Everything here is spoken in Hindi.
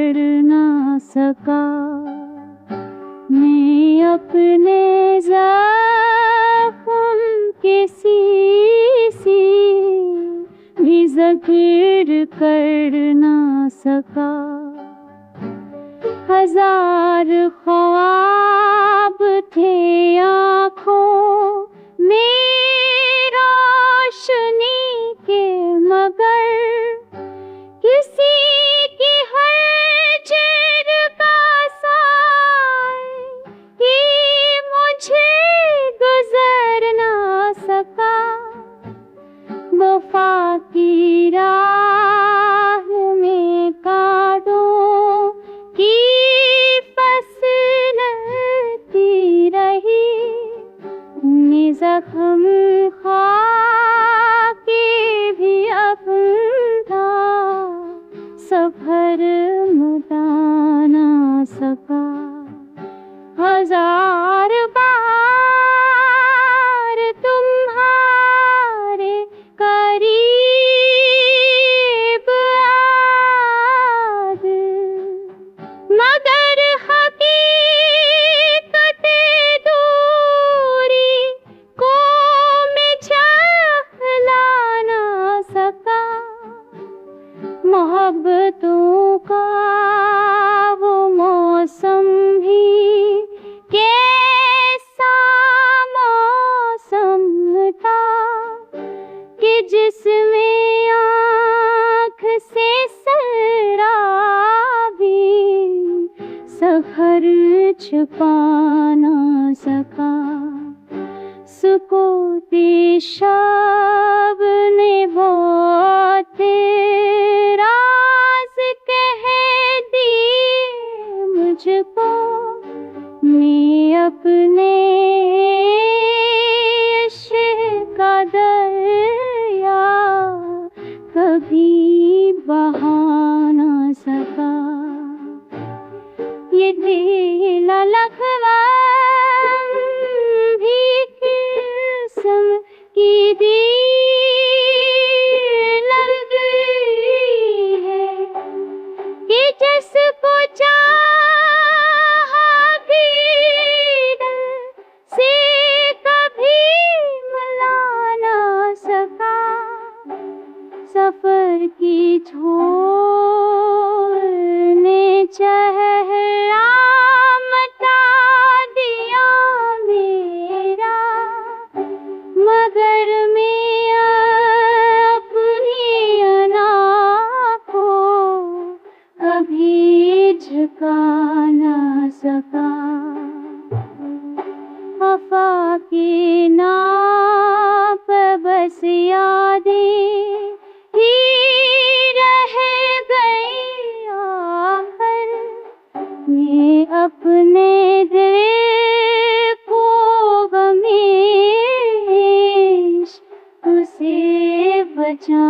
कर ना सका। मैं अपने ज़ख्म के सी भी ज़िक्र कर ना सका। हजार ख्वाब थे आँखों में रोशनी के, मगर किसी की हर चिर का साए ही मुझे गुजर ना सका। वफा की राह में कांटों की फसलती रही, मैं जख्म खा के भी अपना सफर मिटा ना सका। हजार बार तुम्हारे करीब आद, मगर हकीकत दूरी को मैं झेला ना सका। मोहब्बतों का वो मौसम भी कैसा मौसम था कि जिसमें आँख से सराबी सफर छुपा ना सका। सुकूती शब ने बहुत राज कह दिए मुझको। मैं अपने इश्क का दरिया कभी बहा ना सका। ये दिल लखवा भी किस्म की दी लगती है कि जिसको चाहा भी दिल से कभी मिला ना सका। सफर की छोर ने चेहरा मिटा दिया मेरा, मगर मैं अपनी अना को कभी झुका ना सका। वफा के नाम पे बस यादें ही रह गई आखिर। मैं अपने दिल को गमे इश्क से बचा